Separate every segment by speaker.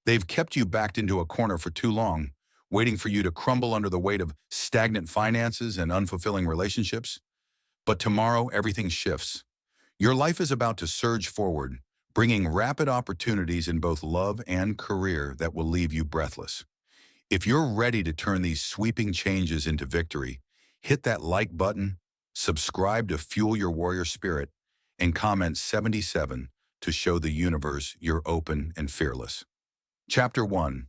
Speaker 1: They've kept you backed into a corner for too long, waiting for you to crumble under the weight of stagnant finances and unfulfilling relationships. But tomorrow, everything shifts. Your life is about to surge forward, bringing rapid opportunities in both love and career that will leave you breathless. If you're ready to turn these sweeping changes into victory, hit that like button, subscribe to fuel your warrior spirit, and comment 77 to show the universe you're open and fearless. Chapter 1.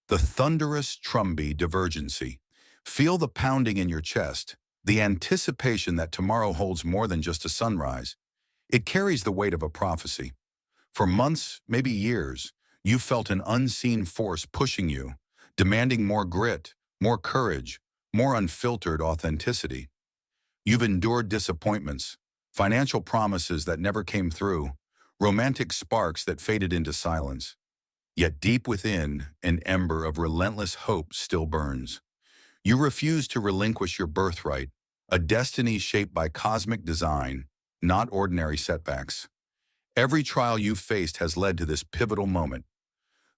Speaker 1: The thunderous trumby divergency. Feel the pounding in your chest, the anticipation that tomorrow holds more than just a sunrise. It carries the weight of a prophecy. For months, maybe years, you've felt an unseen force pushing you, demanding more grit, more courage, more unfiltered authenticity. You've endured disappointments, financial promises that never came through, romantic sparks that faded into silence. Yet deep within, an ember of relentless hope still burns. You refuse to relinquish your birthright, a destiny shaped by cosmic design, not ordinary setbacks. Every trial you've faced has led to this pivotal moment.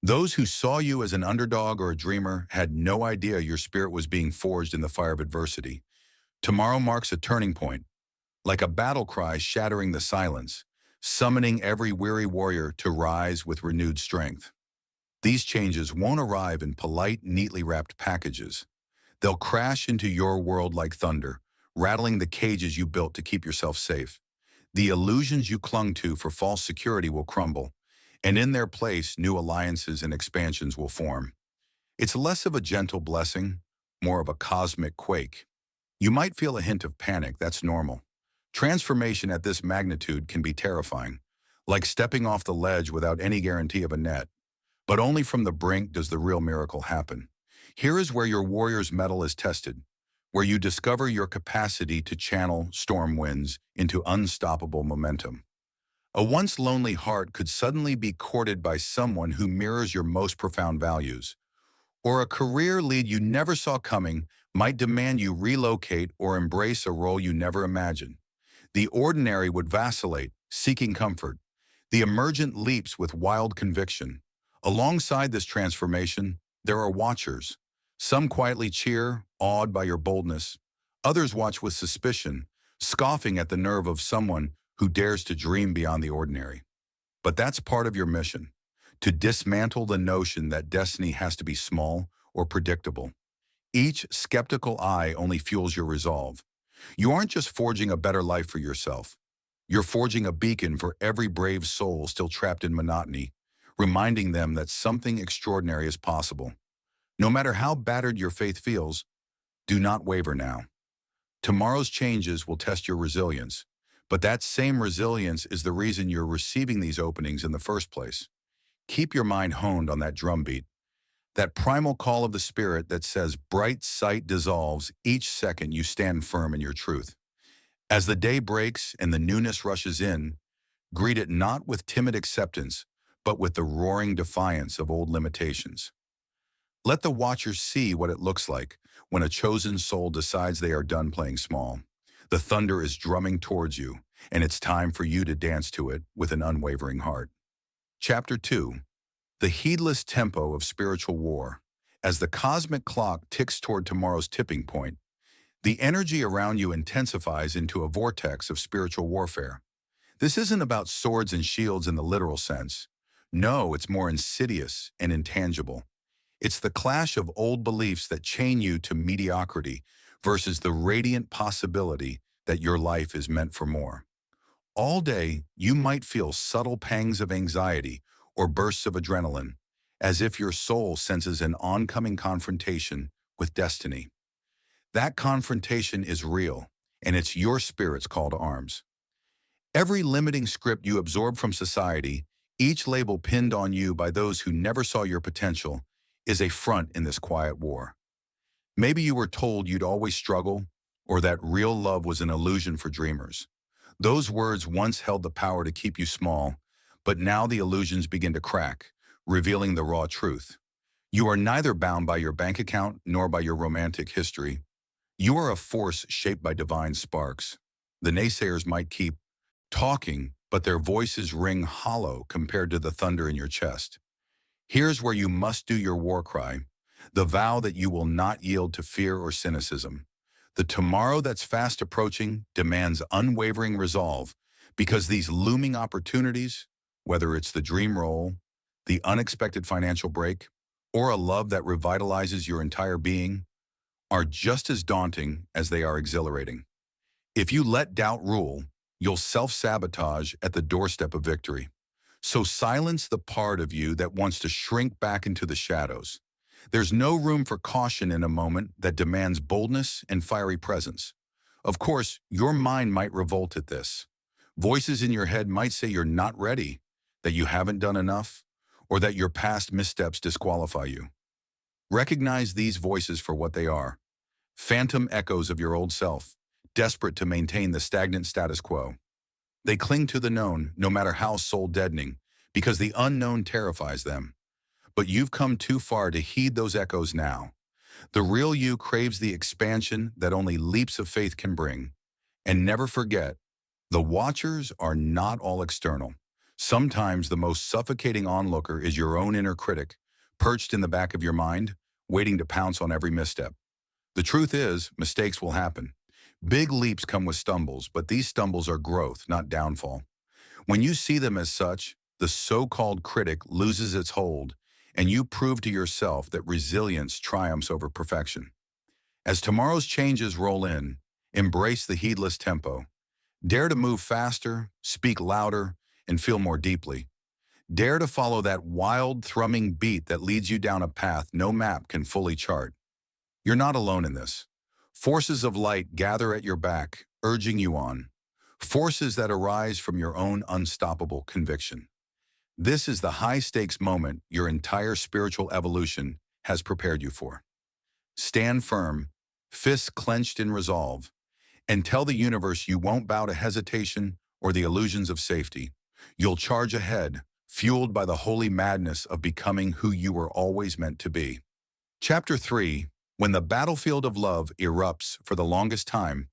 Speaker 1: Those who saw you as an underdog or a dreamer had no idea your spirit was being forged in the fire of adversity. Tomorrow marks a turning point, like a battle cry shattering the silence, summoning every weary warrior to rise with renewed strength. These changes won't arrive in polite, neatly wrapped packages. They'll crash into your world like thunder, rattling the cages you built to keep yourself safe. The illusions you clung to for false security will crumble, and in their place, new alliances and expansions will form. It's less of a gentle blessing, more of a cosmic quake. You might feel a hint of panic, that's normal. Transformation at this magnitude can be terrifying, like stepping off the ledge without any guarantee of a net. But only from the brink does the real miracle happen. Here is where your warrior's mettle is tested, where you discover your capacity to channel storm winds into unstoppable momentum. A once lonely heart could suddenly be courted by someone who mirrors your most profound values. Or a career lead you never saw coming might demand you relocate or embrace a role you never imagined. The ordinary would vacillate, seeking comfort. The emergent leaps with wild conviction. Alongside this transformation, there are watchers. Some quietly cheer, awed by your boldness. Others watch with suspicion, scoffing at the nerve of someone who dares to dream beyond the ordinary. But that's part of your mission, to dismantle the notion that destiny has to be small or predictable. Each skeptical eye only fuels your resolve. You aren't just forging a better life for yourself. You're forging a beacon for every brave soul still trapped in monotony, reminding them that something extraordinary is possible. No matter how battered your faith feels, do not waver now. Tomorrow's changes will test your resilience, but that same resilience is the reason you're receiving these openings in the first place. Keep your mind honed on that drumbeat, that primal call of the spirit that says bright sight dissolves each second you stand firm in your truth. As the day breaks and the newness rushes in, greet it not with timid acceptance, but with the roaring defiance of old limitations. Let the watchers see what it looks like when a chosen soul decides they are done playing small. The thunder is drumming towards you, and it's time for you to dance to it with an unwavering heart. Chapter 2. The heedless tempo of spiritual war. As the cosmic clock ticks toward tomorrow's tipping point, the energy around you intensifies into a vortex of spiritual warfare. This isn't about swords and shields in the literal sense. No, it's more insidious and intangible. It's the clash of old beliefs that chain you to mediocrity versus the radiant possibility that your life is meant for more. All day, you might feel subtle pangs of anxiety or bursts of adrenaline, as if your soul senses an oncoming confrontation with destiny. That confrontation is real, and it's your spirit's call to arms. Every limiting script you absorb from society, each label pinned on you by those who never saw your potential, is a front in this quiet war. Maybe you were told you'd always struggle, or that real love was an illusion for dreamers. Those words once held the power to keep you small, but now the illusions begin to crack, revealing the raw truth. You are neither bound by your bank account nor by your romantic history. You are a force shaped by divine sparks. The naysayers might keep talking, but their voices ring hollow compared to the thunder in your chest. Here's where you must do your war cry, the vow that you will not yield to fear or cynicism. The tomorrow that's fast approaching demands unwavering resolve because these looming opportunities, whether it's the dream role, the unexpected financial break, or a love that revitalizes your entire being, are just as daunting as they are exhilarating. If you let doubt rule, you'll self-sabotage at the doorstep of victory. So silence the part of you that wants to shrink back into the shadows. There's no room for caution in a moment that demands boldness and fiery presence. Of course, your mind might revolt at this. Voices in your head might say you're not ready, that you haven't done enough, or that your past missteps disqualify you. Recognize these voices for what they are: phantom echoes of your old self, desperate to maintain the stagnant status quo. They cling to the known, no matter how soul-deadening, because the unknown terrifies them. But you've come too far to heed those echoes now. The real you craves the expansion that only leaps of faith can bring. And never forget, the watchers are not all external. Sometimes the most suffocating onlooker is your own inner critic, perched in the back of your mind, waiting to pounce on every misstep. The truth is, mistakes will happen. Big leaps come with stumbles, but these stumbles are growth, not downfall. When you see them as such, the so-called critic loses its hold, and you prove to yourself that resilience triumphs over perfection. As tomorrow's changes roll in, embrace the heedless tempo. Dare to move faster, speak louder, and feel more deeply. Dare to follow that wild, thrumming beat that leads you down a path no map can fully chart. You're not alone in this. Forces of light gather at your back, urging you on. Forces that arise from your own unstoppable conviction. This is the high-stakes moment your entire spiritual evolution has prepared you for. Stand firm, fists clenched in resolve, and tell the universe you won't bow to hesitation or the illusions of safety. You'll charge ahead, fueled by the holy madness of becoming who you were always meant to be. Chapter 3. When the battlefield of love erupts for the longest time,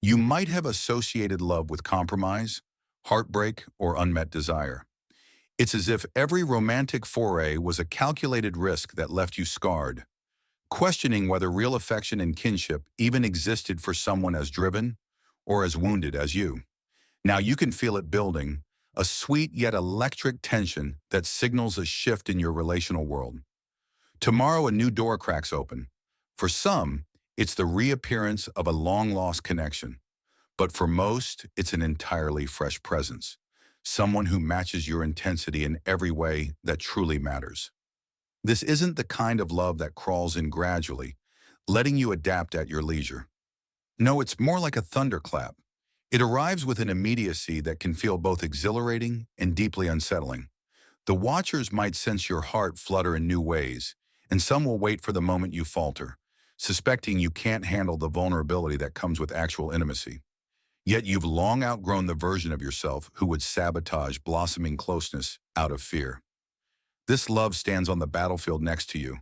Speaker 1: you might have associated love with compromise, heartbreak, or unmet desire. It's as if every romantic foray was a calculated risk that left you scarred, questioning whether real affection and kinship even existed for someone as driven or as wounded as you. Now you can feel it building, a sweet yet electric tension that signals a shift in your relational world. Tomorrow a new door cracks open. For some, it's the reappearance of a long-lost connection. But for most, it's an entirely fresh presence. Someone who matches your intensity in every way that truly matters. This isn't the kind of love that crawls in gradually, letting you adapt at your leisure. No, it's more like a thunderclap. It arrives with an immediacy that can feel both exhilarating and deeply unsettling. The watchers might sense your heart flutter in new ways, and some will wait for the moment you falter, suspecting you can't handle the vulnerability that comes with actual intimacy. Yet you've long outgrown the version of yourself who would sabotage blossoming closeness out of fear. This love stands on the battlefield next to you,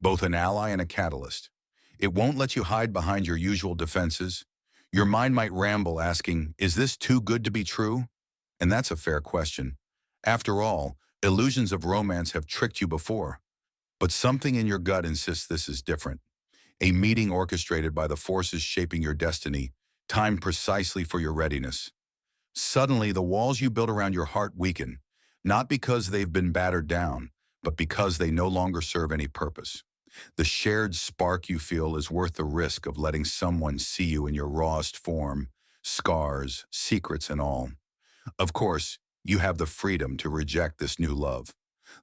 Speaker 1: both an ally and a catalyst. It won't let you hide behind your usual defenses. Your mind might ramble asking, is this too good to be true? And that's a fair question. After all, illusions of romance have tricked you before. But something in your gut insists this is different. A meeting orchestrated by the forces shaping your destiny, timed precisely for your readiness. Suddenly, the walls you built around your heart weaken, not because they've been battered down, but because they no longer serve any purpose. The shared spark you feel is worth the risk of letting someone see you in your rawest form, scars, secrets, and all. Of course, you have the freedom to reject this new love.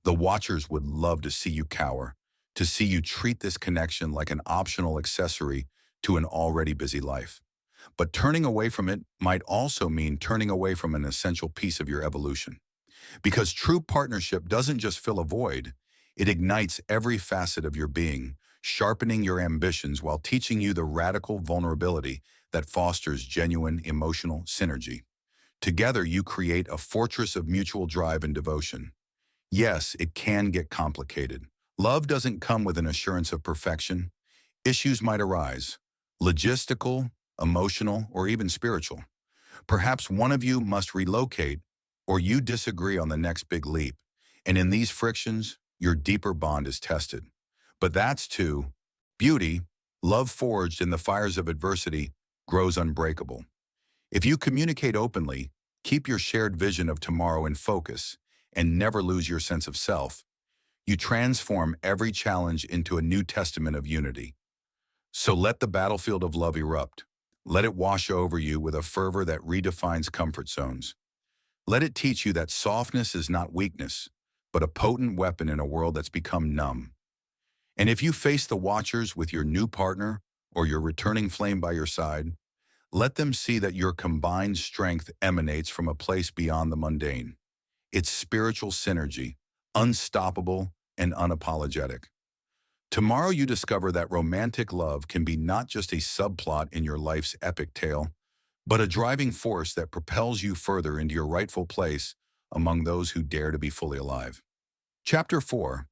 Speaker 1: The watchers would love to see you cower, to see you treat this connection like an optional accessory to an already busy life. But turning away from it might also mean turning away from an essential piece of your evolution. Because true partnership doesn't just fill a void, it ignites every facet of your being, sharpening your ambitions while teaching you the radical vulnerability that fosters genuine emotional synergy. Together, you create a fortress of mutual drive and devotion. Yes, it can get complicated. Love doesn't come with an assurance of perfection. Issues might arise, logistical, emotional, or even spiritual. Perhaps one of you must relocate, or you disagree on the next big leap. And in these frictions, your deeper bond is tested. But that's too, beauty, love forged in the fires of adversity, grows unbreakable. If you communicate openly, keep your shared vision of tomorrow in focus, and never lose your sense of self, you transform every challenge into a new testament of unity. So let the battlefield of love erupt. Let it wash over you with a fervor that redefines comfort zones. Let it teach you that softness is not weakness, but a potent weapon in a world that's become numb. And if you face the watchers with your new partner or your returning flame by your side, let them see that your combined strength emanates from a place beyond the mundane. It's spiritual synergy, unstoppable and unapologetic. Tomorrow you discover that romantic love can be not just a subplot in your life's epic tale, but a driving force that propels you further into your rightful place among those who dare to be fully alive. Chapter 4.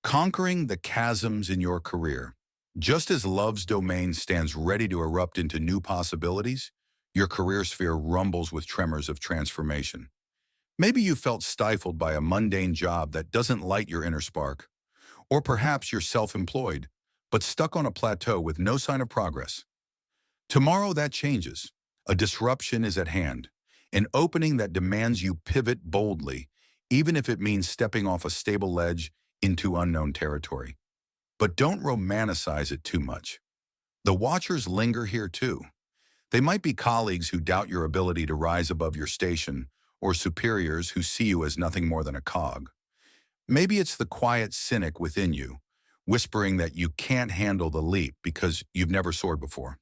Speaker 1: Conquering the chasms in your career. Just as love's domain stands ready to erupt into new possibilities, your career sphere rumbles with tremors of transformation. Maybe you felt stifled by a mundane job that doesn't light your inner spark. Or perhaps you're self-employed, but stuck on a plateau with no sign of progress. Tomorrow that changes. A disruption is at hand, an opening that demands you pivot boldly, even if it means stepping off a stable ledge into unknown territory. But don't romanticize it too much. The watchers linger here too. They might be colleagues who doubt your ability to rise above your station, or superiors who see you as nothing more than a cog. Maybe it's the quiet cynic within you, whispering that you can't handle the leap because you've never soared before.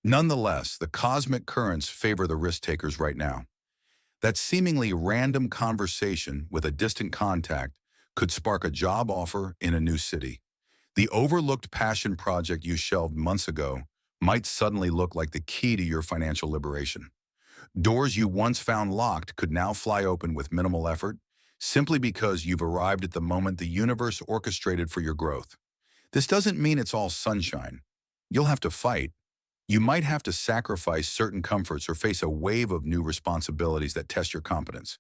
Speaker 1: Nonetheless, the cosmic currents favor the risk takers right now. That seemingly random conversation with a distant contact could spark a job offer in a new city. The overlooked passion project you shelved months ago might suddenly look like the key to your financial liberation. Doors you once found locked could now fly open with minimal effort, simply because you've arrived at the moment the universe orchestrated for your growth. This doesn't mean it's all sunshine. You'll have to fight. You might have to sacrifice certain comforts or face a wave of new responsibilities that test your competence.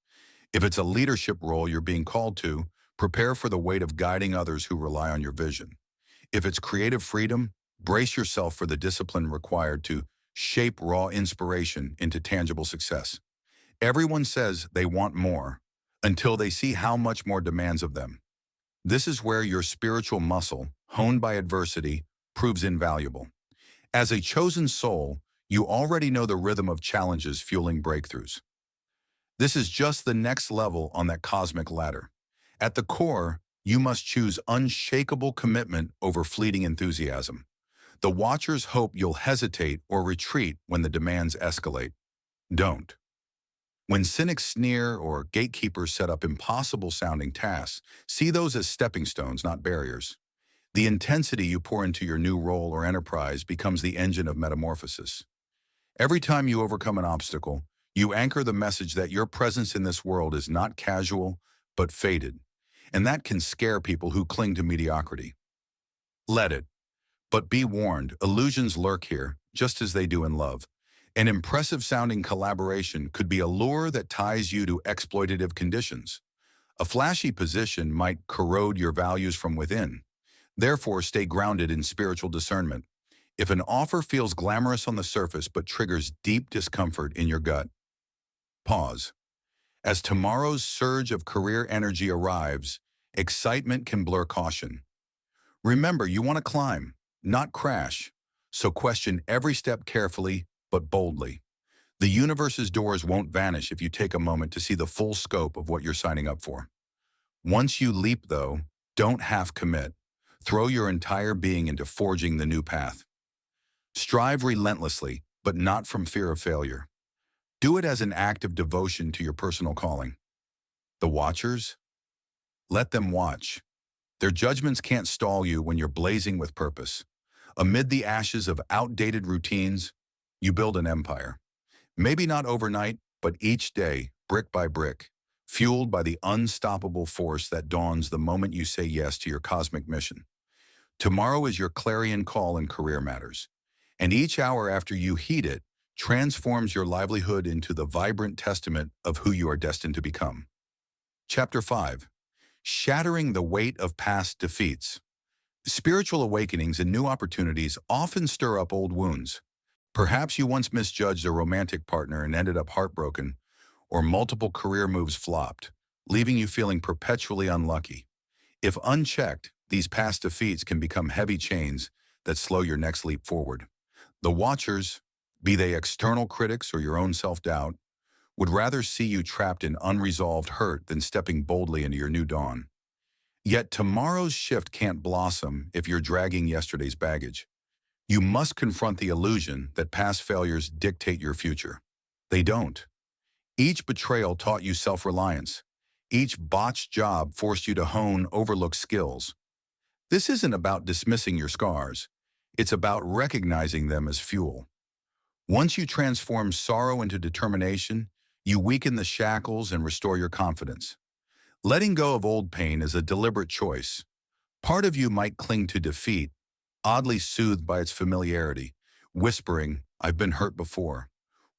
Speaker 1: If it's a leadership role you're being called to, prepare for the weight of guiding others who rely on your vision. If it's creative freedom, brace yourself for the discipline required to shape raw inspiration into tangible success. Everyone says they want more until they see how much more demands of them. This is where your spiritual muscle, honed by adversity, proves invaluable. As a chosen soul, you already know the rhythm of challenges fueling breakthroughs. This is just the next level on that cosmic ladder. At the core, you must choose unshakable commitment over fleeting enthusiasm. The watchers hope you'll hesitate or retreat when the demands escalate. Don't. When cynics sneer or gatekeepers set up impossible-sounding tasks, see those as stepping stones, not barriers. The intensity you pour into your new role or enterprise becomes the engine of metamorphosis. Every time you overcome an obstacle, you anchor the message that your presence in this world is not casual, but fated. And that can scare people who cling to mediocrity. Let it. But be warned, illusions lurk here, just as they do in love. An impressive-sounding collaboration could be a lure that ties you to exploitative conditions. A flashy position might corrode your values from within. Therefore, stay grounded in spiritual discernment. If an offer feels glamorous on the surface but triggers deep discomfort in your gut, pause. As tomorrow's surge of career energy arrives, excitement can blur caution. Remember, you want to climb, not crash, so question every step carefully but boldly. The universe's doors won't vanish if you take a moment to see the full scope of what you're signing up for. Once you leap, though, don't half commit. Throw your entire being into forging the new path. Strive relentlessly, but not from fear of failure. Do it as an act of devotion to your personal calling. The watchers? Let them watch. Their judgments can't stall you when you're blazing with purpose. Amid the ashes of outdated routines, you build an empire. Maybe not overnight, but each day, brick by brick, fueled by the unstoppable force that dawns the moment you say yes to your cosmic mission. Tomorrow is your clarion call in career matters, and each hour after you heed it transforms your livelihood into the vibrant testament of who you are destined to become. Chapter 5. Shattering the weight of past defeats. Spiritual awakenings and new opportunities often stir up old wounds. Perhaps you once misjudged a romantic partner and ended up heartbroken, or multiple career moves flopped, leaving you feeling perpetually unlucky. If unchecked, these past defeats can become heavy chains that slow your next leap forward. The watchers, be they external critics or your own self-doubt, would rather see you trapped in unresolved hurt than stepping boldly into your new dawn. Yet tomorrow's shift can't blossom if you're dragging yesterday's baggage. You must confront the illusion that past failures dictate your future. They don't. Each betrayal taught you self-reliance. Each botched job forced you to hone overlooked skills. This isn't about dismissing your scars. It's about recognizing them as fuel. Once you transform sorrow into determination, you weaken the shackles and restore your confidence. Letting go of old pain is a deliberate choice. Part of you might cling to defeat, oddly soothed by its familiarity, whispering, "I've been hurt before.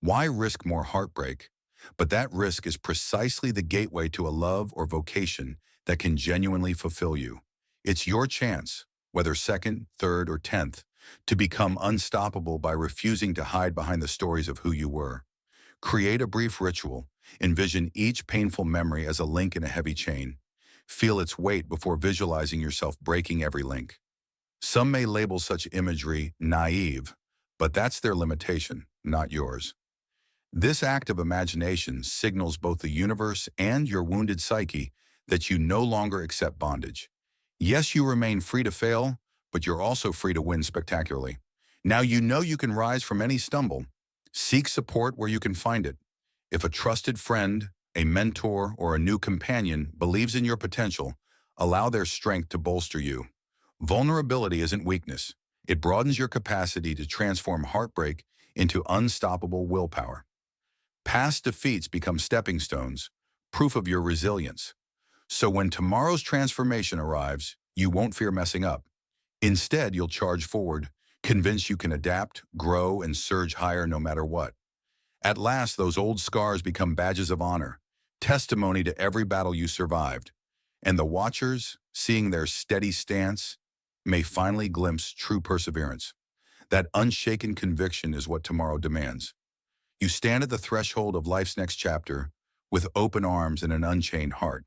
Speaker 1: Why risk more heartbreak?" But that risk is precisely the gateway to a love or vocation that can genuinely fulfill you. It's your chance, whether second, third, or 10th, to become unstoppable by refusing to hide behind the stories of who you were. Create a brief ritual. Envision each painful memory as a link in a heavy chain. Feel its weight before visualizing yourself breaking every link. Some may label such imagery naive, but that's their limitation, not yours. This act of imagination signals both the universe and your wounded psyche that you no longer accept bondage. Yes, you remain free to fail, but you're also free to win spectacularly. Now you know you can rise from any stumble. Seek support where you can find it. If a trusted friend, a mentor, or a new companion believes in your potential, allow their strength to bolster you. Vulnerability isn't weakness. It broadens your capacity to transform heartbreak into unstoppable willpower. Past defeats become stepping stones, proof of your resilience. So when tomorrow's transformation arrives, you won't fear messing up. Instead, you'll charge forward, convinced you can adapt, grow, and surge higher no matter what. At last, those old scars become badges of honor, testimony to every battle you survived. And the watchers, seeing their steady stance, may finally glimpse true perseverance. That unshaken conviction is what tomorrow demands. You stand at the threshold of life's next chapter with open arms and an unchained heart,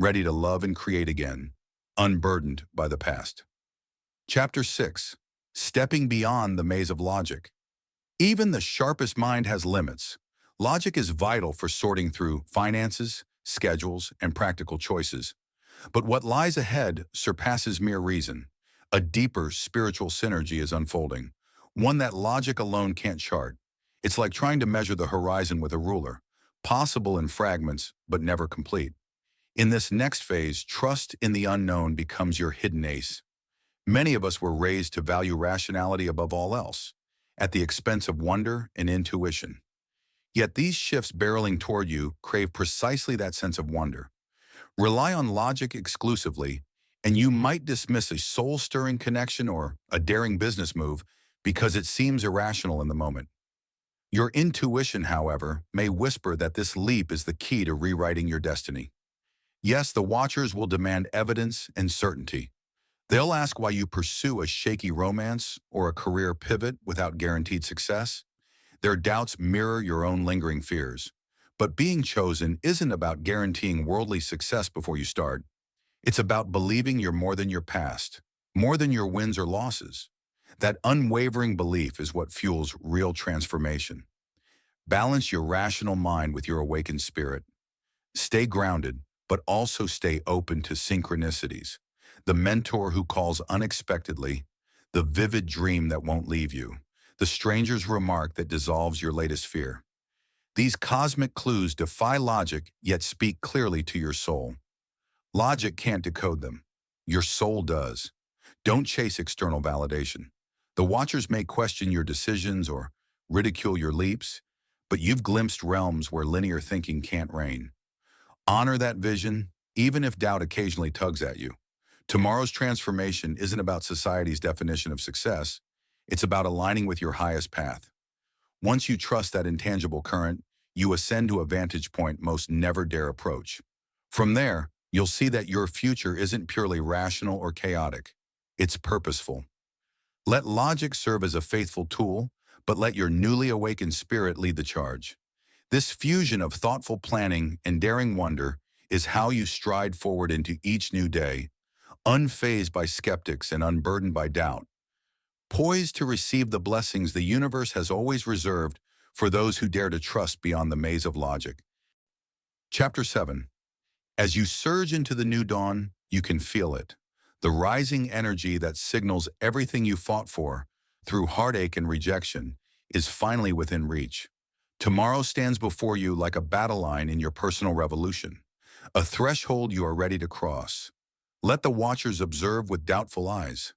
Speaker 1: ready to love and create again, unburdened by the past. Chapter 6. Stepping beyond the maze of logic. Even the sharpest mind has limits. Logic is vital for sorting through finances, schedules, and practical choices. But what lies ahead surpasses mere reason. A deeper spiritual synergy is unfolding, one that logic alone can't chart. It's like trying to measure the horizon with a ruler, possible in fragments, but never complete. In this next phase, trust in the unknown becomes your hidden ace. Many of us were raised to value rationality above all else, at the expense of wonder and intuition. Yet these shifts barreling toward you crave precisely that sense of wonder. Rely on logic exclusively, and you might dismiss a soul-stirring connection or a daring business move because it seems irrational in the moment. Your intuition, however, may whisper that this leap is the key to rewriting your destiny. Yes, the watchers will demand evidence and certainty. They'll ask why you pursue a shaky romance or a career pivot without guaranteed success. Their doubts mirror your own lingering fears. But being chosen isn't about guaranteeing worldly success before you start. It's about believing you're more than your past, more than your wins or losses. That unwavering belief is what fuels real transformation. Balance your rational mind with your awakened spirit. Stay grounded, but also stay open to synchronicities. The mentor who calls unexpectedly, the vivid dream that won't leave you, the stranger's remark that dissolves your latest fear. These cosmic clues defy logic, yet speak clearly to your soul. Logic can't decode them. Your soul does. Don't chase external validation. The watchers may question your decisions or ridicule your leaps, but you've glimpsed realms where linear thinking can't reign. Honor that vision, even if doubt occasionally tugs at you. Tomorrow's transformation isn't about society's definition of success. It's about aligning with your highest path. Once you trust that intangible current, you ascend to a vantage point most never dare approach. From there, you'll see that your future isn't purely rational or chaotic. It's purposeful. Let logic serve as a faithful tool, but let your newly awakened spirit lead the charge. This fusion of thoughtful planning and daring wonder is how you stride forward into each new day, unfazed by skeptics and unburdened by doubt, poised to receive the blessings the universe has always reserved for those who dare to trust beyond the maze of logic. Chapter 7. As you surge into the new dawn, you can feel it. The rising energy that signals everything you fought for, through heartache and rejection, is finally within reach. Tomorrow stands before you like a battle line in your personal revolution, a threshold you are ready to cross. Let the watchers observe with doubtful eyes.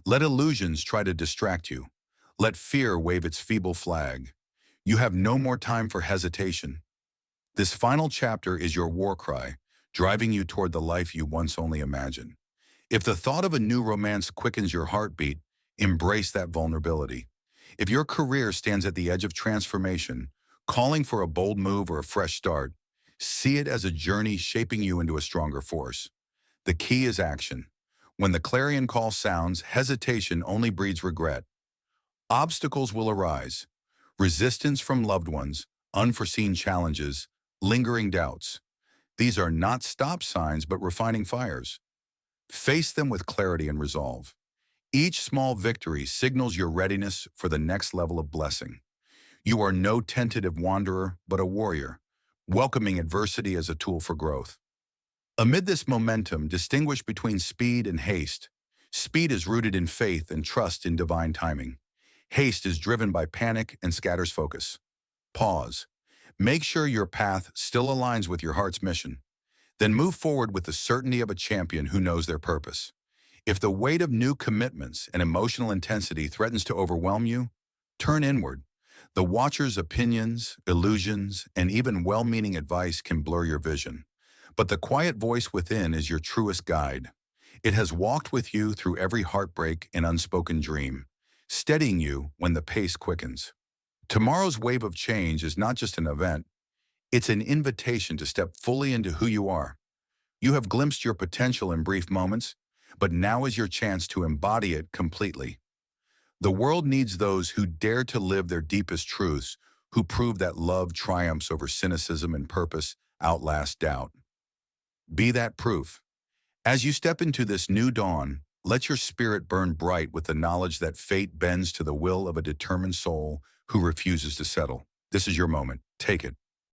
Speaker 1: Let illusions try to distract you. Let fear wave its feeble flag. You have no more time for hesitation. This final chapter is your war cry, driving you toward the life you once only imagined. If the thought of a new romance quickens your heartbeat, embrace that vulnerability. If your career stands at the edge of transformation, calling for a bold move or a fresh start, see it as a journey shaping you into a stronger force. The key is action. When the clarion call sounds, hesitation only breeds regret. Obstacles will arise. Resistance from loved ones, unforeseen challenges, lingering doubts. These are not stop signs but refining fires. Face them with clarity and resolve. Each small victory signals your readiness for the next level of blessing. You are no tentative wanderer, but a warrior, welcoming adversity as a tool for growth. Amid this momentum, distinguish between speed and haste. Speed is rooted in faith and trust in divine timing. Haste is driven by panic and scatters focus. Pause. Make sure your path still aligns with your heart's mission. Then move forward with the certainty of a champion who knows their purpose. If the weight of new commitments and emotional intensity threatens to overwhelm you, turn inward. The watcher's opinions, illusions, and even well-meaning advice can blur your vision. But the quiet voice within is your truest guide. It has walked with you through every heartbreak and unspoken dream, steadying you when the pace quickens. Tomorrow's wave of change is not just an event, it's an invitation to step fully into who you are. You have glimpsed your potential in brief moments, but now is your chance to embody it completely. The world needs those who dare to live their deepest truths, who prove that love triumphs over cynicism and purpose outlasts doubt. Be that proof. As you step into this new dawn, let your spirit burn bright with the knowledge that fate bends to the will of a determined soul who refuses to settle. This is your moment. Take it.